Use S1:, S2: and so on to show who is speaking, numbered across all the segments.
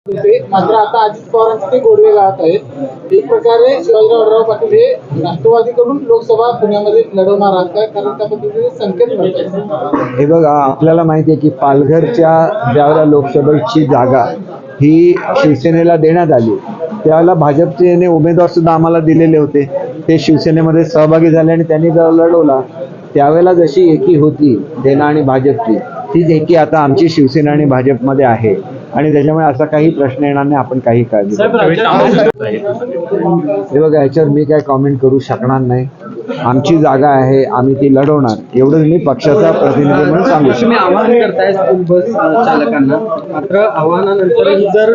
S1: मात्र आता अजित पवारांचे ते गोडवे गाळत आहेत. एक प्रकारे शिवाजीराव पाटील हे राष्ट्रवादीकडून लोकसभा पुण्यामध्ये लढवणार आहात काय, कारण त्या पद्धतीने संकेत मिळतात.
S2: हे बघा, आपल्याला माहिती आहे की पालघरच्या ज्यावेळेला लोकसभेची जागा ही शिवसेनेला देण्यात आली त्यावेळेला भाजपचे उमेदवार सुद्धा आम्हाला दिलेले होते. ते शिवसेनेमध्ये सहभागी झाले आणि त्यांनी जर लढवला त्यावेळेला जशी एकी होती सेना आणि भाजपची, तीच एकी आता आमची शिवसेना आणि भाजपमध्ये आहे आणि त्याच्यामुळे असा काही प्रश्न येणार नाही. आपण काही काळजी हे बघा, याच्यावर मी काय कॉमेंट करू शकणार नाही. आमची जागा आहे, आम्ही ती लढवणार, एवढंच मी पक्षाचा प्रतिनिधी म्हणून सांगू शकतो.
S3: तुम्ही आवाहन करताय स्कूल बस चालकांना, मात्र आव्हानानंतर जर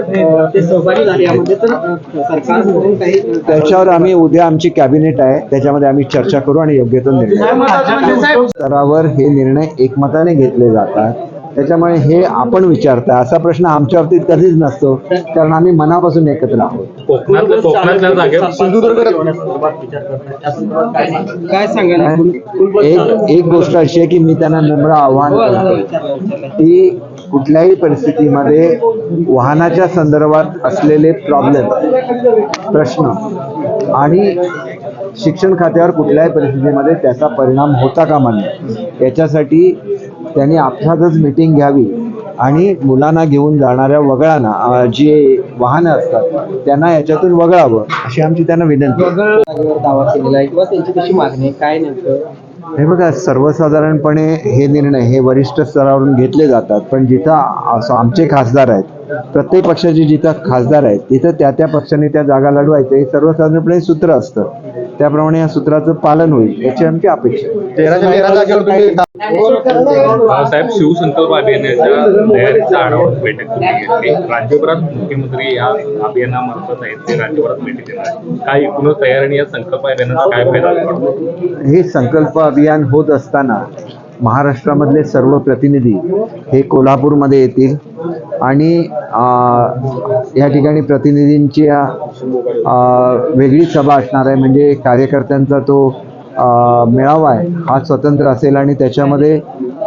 S3: ते सहभागी झाले यामध्ये तर सरकारकडून काही
S2: त्याच्यावर आम्ही उद्या आमची कॅबिनेट आहे, त्याच्यामध्ये आम्ही चर्चा करू आणि योग्य तो निर्णय स्तरावर हे निर्णय एकमताने घेतले जातात. त्याच्यामुळे हे आपण विचारता असा प्रश्न आमच्या बाबतीत कधीच नसतो, कारण आम्ही मनापासून एकत्र आहोत.
S3: काय सांगाल?
S2: एक गोष्ट अशी आहे की मी त्यांना नम्र आव्हान करतो की कुठल्याही परिस्थितीमध्ये वाहनाच्या संदर्भात असलेले प्रश्न आणि शिक्षण खात्यावर कुठल्याही परिस्थितीमध्ये त्याचा परिणाम होता कामा नये, याच्यासाठी त्यांनी आपसातच मीटिंग घ्यावी आणि मुलांना घेऊन जाणाऱ्या वगळांना जे वाहनं असतात त्यांना याच्यातून वगळावं अशी आमची त्यांना विनंती आहे.
S3: दावा केलेला आहे किंवा त्यांची कशी मागणी काय नेमकं?
S2: हे बघा, सर्वसाधारणपणे हे निर्णय हे वरिष्ठ स्तरावरून घेतले जातात, पण जिथं आमचे खासदार आहेत, प्रत्येक पक्षाचे जिथं खासदार आहेत तिथं त्या पक्षाने त्या जागा लढवायचं हे सर्वसाधारणपणे सूत्र असतं. त्याप्रमाणे या सूत्राचं पालन होईल याची आमची अपेक्षा.
S4: साहेब, शिवसंकल्प अभियानाच्या तयारीचा आढावा बैठक तुम्ही घेतली. राज्यभरात मुख्यमंत्री या अभियानामार्फत आहेत, ते राज्यभरात भेटी देणार. काय एकूणच तयारी आणि या संकल्प अभियानाचा काय फायदा पडतो?
S2: हे संकल्प अभियान होत असताना महाराष्ट्रामधले सर्व प्रतिनिधी हे कोल्हापूरमध्ये येतील आणि या ठिकाणी प्रतिनिधींची वेगळी सभा असणार आहे. म्हणजे कार्यकर्त्यांचा तो मेळावा आहे हा स्वतंत्र असेल आणि त्याच्यामध्ये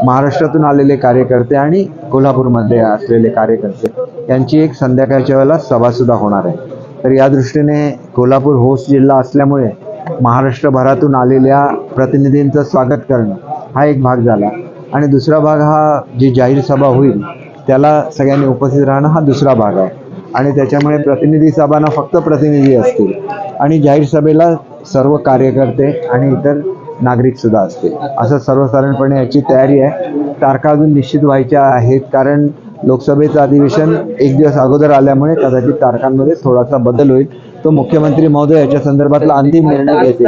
S2: महाराष्ट्रातून आलेले कार्यकर्ते आणि कोल्हापूरमध्ये असलेले कार्यकर्ते यांची एक संध्याकाळच्या वेळेला सभासुद्धा होणार आहे. तर या दृष्टीने कोल्हापूर होस्ट जिल्हा असल्यामुळे महाराष्ट्रभरातून आलेल्या प्रतिनिधींचं स्वागत करणं हा एक भाग झाला आणि दुसरा भाग हा जी जाहीर सभा होईल त्याला सगळ्यांनी उपस्थित राहणं हा दुसरा भाग आहे. आणि त्याच्यामुळे प्रतिनिधी सभांना फक्त प्रतिनिधी असतील आणि जाहीर सभेला सर्व कार्यकर्ते आणि इतर नागरिक सुद्धा असतील. असं सर्वसाधारणपणे याची तयारी आहे. तारखा अजून निश्चित व्हायच्या आहेत, कारण लोकसभेचं अधिवेशन एक दिवस अगोदर आल्यामुळे कदाचित तारखांमध्ये थोडासा बदल होईल. तो मुख्यमंत्री महोदय याच्या संदर्भातला अंतिम निर्णय घेतील.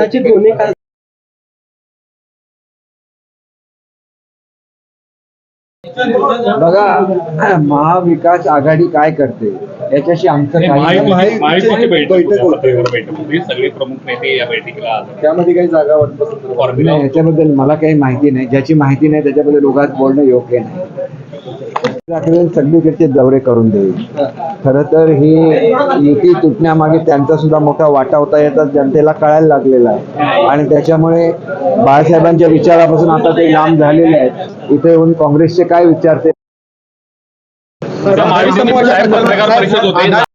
S2: बघा, महाविकास आघाडी काय करते याच्याशी आमचं
S4: सगळे प्रमुख नेते या बैठकीला आले.
S2: त्यामध्ये काही जागा वाटप याच्याबद्दल मला काही माहिती नाही. ज्याची माहिती नाही त्याच्याबद्दल उगाच बोलणं योग्य नाही. सगळीकडचे दौरे करून देईल. खरं तर ही युती तुटण्यामागे त्यांचा सुद्धा मोठा वाटा होता, याचा जनतेला कळायला लागलेला आहे आणि त्याच्यामुळे बाळासाहेबांच्या विचारापासून आता ते लांब झालेले आहेत. इथे येऊन काँग्रेसचे काय विचारते